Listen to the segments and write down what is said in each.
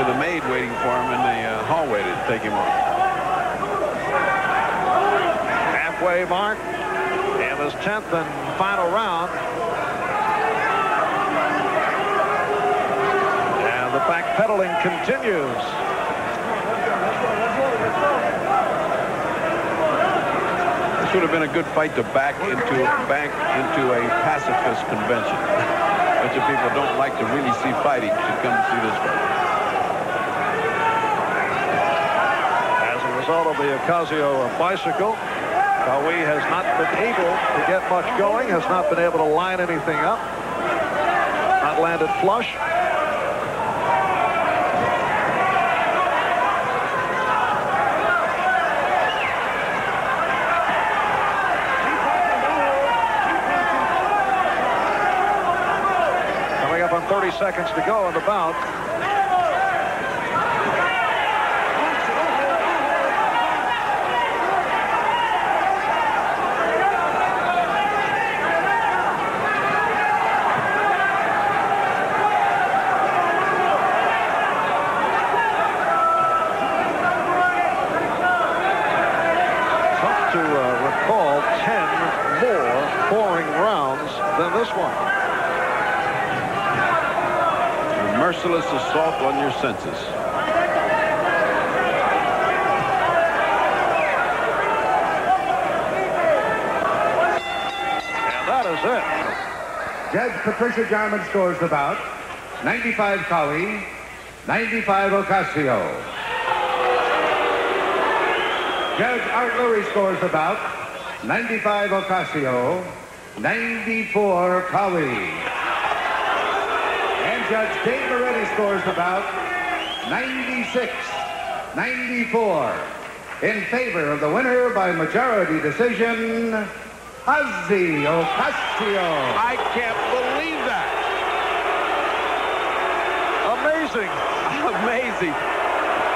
with a maid waiting for him in the hallway to take him on. Halfway mark in this 10th and final round. And the backpedaling continues. This would have been a good fight to back into a pacifist convention. A bunch of people don't like to really see fighting should come to see this fight. As a result of the Ocasio bicycle, Qawi has not been able to get much going, has not been able to line anything up, not landed flush. Coming up on 30 seconds to go in the bout. Than this one. A merciless assault on your senses. And that is it. Judge Patricia Jarman scores the bout. 95 Qawi, 95 Ocasio. Judge Art Lurie scores the bout. 95 Ocasio, 94 Qawi. And Judge Dave Moretti scores the bout 96-94 in favor of the winner by majority decision, Ossie Ocasio. I can't believe that. Amazing. Amazing.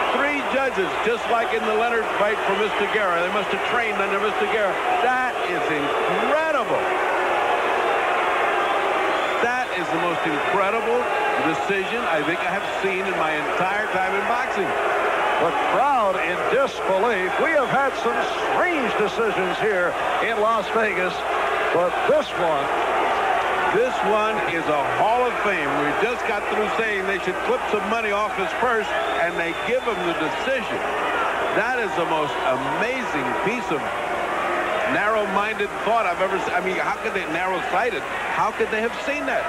3 judges, just like in the Leonard fight for Mr. Guerra. They must have trained under Mr. Guerra. That is incredible. That is the most incredible decision I think I have seen in my entire time in boxing. The crowd in disbelief. We have had some strange decisions here in Las Vegas, but this one is a Hall of Fame. We just got through saying they should clip some money off his purse, and they give him the decision. That is the most amazing piece of narrow-minded thought I've ever seen. I mean, how could they, narrow-sighted, how could they have seen that?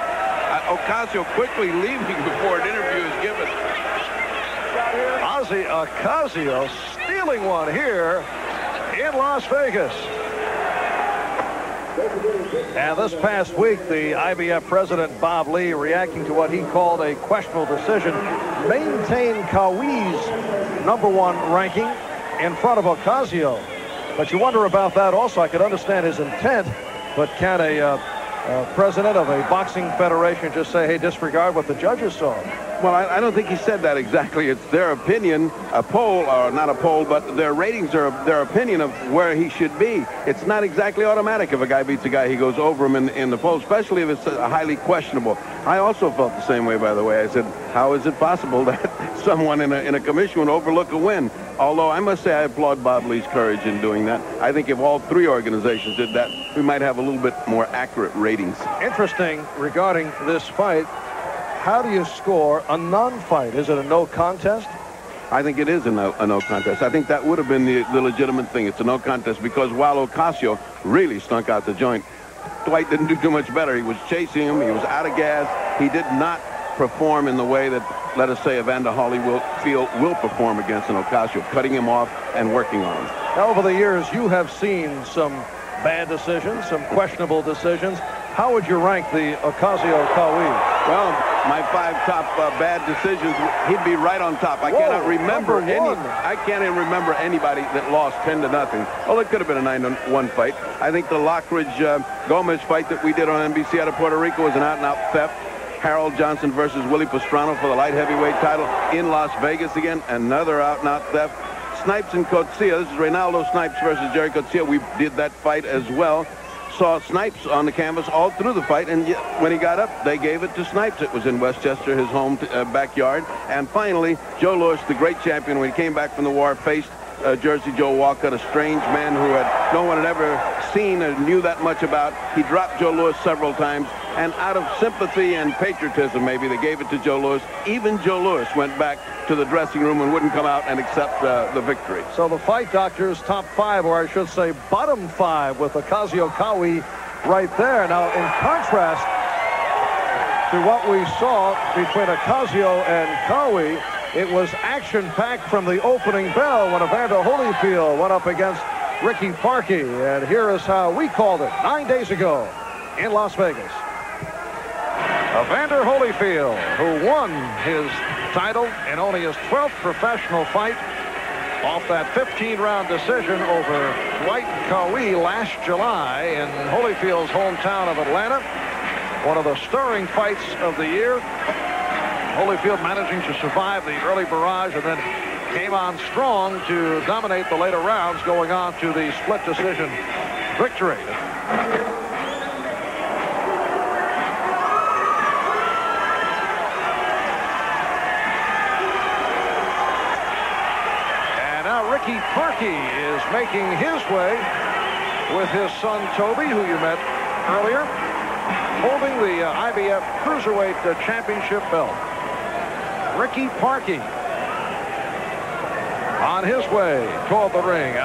Ocasio quickly leaving before an interview is given. Ossie Ocasio stealing one here in Las Vegas. And this past week, the IBF president, Bob Lee, reacting to what he called a questionable decision, maintained Qawi's #1 ranking in front of Ocasio. But you wonder about that also. I could understand his intent, but can a president of a boxing federation just say, hey, disregard what the judges saw? Well, I don't think he said that exactly. It's their opinion, a poll, or not a poll, but their ratings are their opinion of where he should be. It's not exactly automatic. If a guy beats a guy, he goes over him in the poll, especially if it's highly questionable. I also felt the same way, by the way. I said, how is it possible that someone in a commission would overlook a win? Although I must say I applaud Bob Lee's courage in doing that. I think if all 3 organizations did that, we might have a little bit more accurate ratings. Interesting regarding this fight. How do you score a non-fight? Is it a no contest? I think it is a no contest. I think that would have been the legitimate thing. It's a no contest because while Ocasio really stunk out the joint, Dwight didn't do too much better. He was chasing him. He was out of gas. He did not perform in the way that, let us say, Evander Holyfield will perform against an Ocasio, cutting him off and working on him. Now, over the years, you have seen some bad decisions, some questionable decisions. How would you rank the Ocasio-Qawi? Well, my 5 top bad decisions, he'd be right on top. I cannot remember I can't even remember anybody that lost 10-0. Well, it could have been a 9-1 fight. I think the Lockridge Gomez fight that we did on NBC out of Puerto Rico was an out-and-out theft. Harold Johnson versus Willie Pastrana for the light heavyweight title in Las Vegas again, another out-and-out theft. Snipes and Coetzee, this is Reynaldo Snipes versus Jerry Coetzee. We did that fight as well. saw Snipes on the canvas all through the fight, and when he got up, they gave it to Snipes. It was in Westchester, his home backyard. And finally, Joe Louis, the great champion, when he came back from the war, faced Jersey Joe Walcott, a strange man who no one had ever seen or knew that much about. He dropped Joe Louis several times, and out of sympathy and patriotism, maybe, they gave it to Joe Louis. Even Joe Louis went back to the dressing room and wouldn't come out and accept the victory. So the fight doctor's top 5, or I should say bottom 5, with Ocasio Qawi right there. Now, in contrast to what we saw between Ocasio and Qawi, it was action-packed from the opening bell when Evander Holyfield went up against Ricky Parkey. And here is how we called it 9 days ago in Las Vegas. Evander Holyfield, who won his title in only his 12th professional fight off that 15-round decision over Dwight Qawi last July in Holyfield's hometown of Atlanta. One of the stirring fights of the year. Holyfield managing to survive the early barrage and then came on strong to dominate the later rounds, going on to the split decision victory. And now Ricky Parkey is making his way with his son Toby, who you met earlier, holding the IBF Cruiserweight Championship belt. Ricky Parkey on his way toward the ring.